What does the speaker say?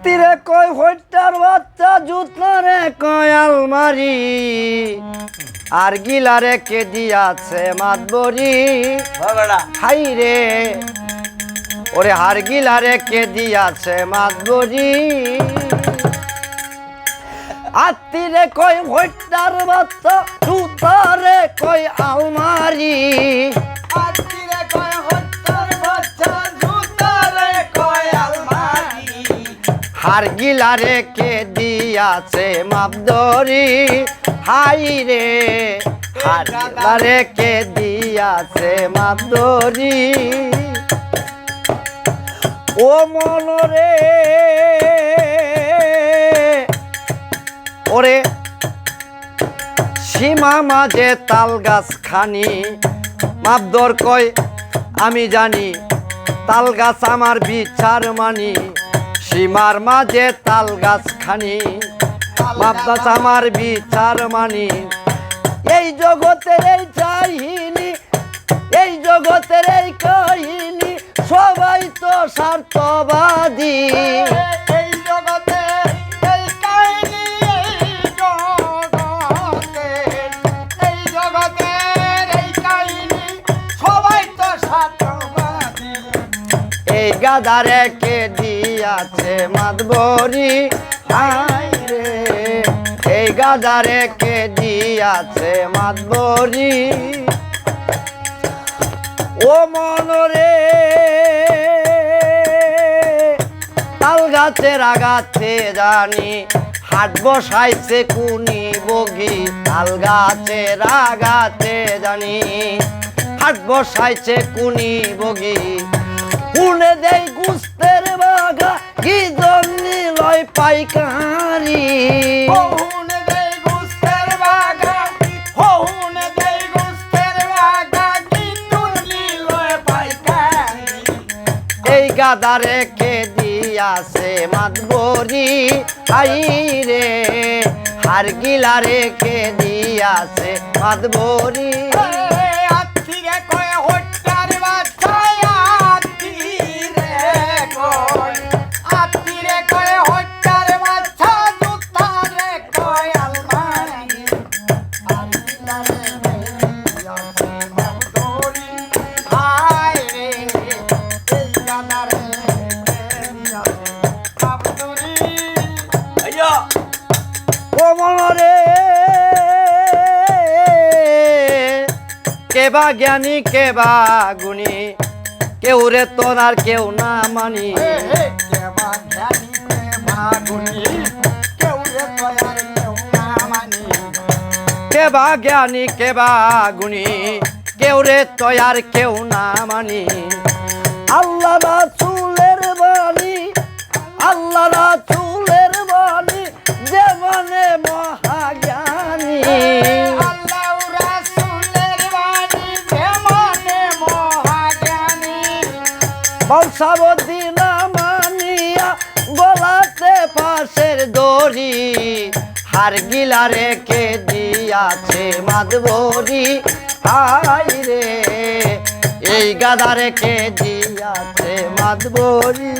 আত্মীরে কয় হইটার বাচ্চা জুতনারে কয় আলমারি আর গিলারে কে দিয়াছে মাতবরি হাই রে ওরে হার গিলারে কে দিয়াছে মাতবরি আত্মীরে কয় হইটার বাচ্চা জুতারে কয় আলমারি হার গিলারে কে দিয়াছে মাপদরি হাই রে হার গিলারে কে দিয়াছে মাপদরি ও মনরে ওরে সীমা মাঝে তাল গাছ খানি মাপদর কয় আমি জানি তাল গাছ আমার বিচার মানি সীমার মাঝে তাল গাছ খানি মাপদাস আমার বিচার মানি এই জগতের এই চাহিনি এই জগতের এই কাহিনী সবাই তো স্বার্থবাদী এই জগতে এই কাহিনী এই জগতের এই কাহিনী সবাই তো স্বার্থবাদী এই গাদারে কে দিয়াছে মাতবরি হাই রে এই গাদারে কে দিয়াছে মাতবরি ও মনরে তাল গাছের আগাতে জানি হাট বসাইছে কুনি বগি তাল গাছের আগাতে জানি হাট বসাইছে কুনি বগি কুনে দেই গুস্তের বাগা কি জন্যে লয় পাইকারি হউন দেই গুস্তের বাগা হউন দেই গুস্তের বাগা কি তুলি লয় পাইকারি এই গাদারে কে দিয়াছে মাতবরি হাই রে হার গিলারে কে দিয়াছে মাতবরি আত্মীরে কয় হইটার বাচ্চা আত্মীরে কয় হইটার বাচ্চা জুতারে কয় আলমারি হায় রে এই গাদারে ও মনরে কেবা জ্ঞানী কেবা গুণী কেউ রে তোর আর কেউ না মানি কেবা জ্ঞানী কেবা গুণী কেউ রে তয়ার কেউ না মানি আল্লাহ রাসূলের বাণী আল্লাহ রাসূলের বাণী যে মানে মহাজ্ঞানী বংশাবতী না মানিয়া গলাতে পাশের দড়ি হার গিলারে কে দিয়াছে মাতবরি হাই রে এই গাদারে কে দিয়াছে মাতবরি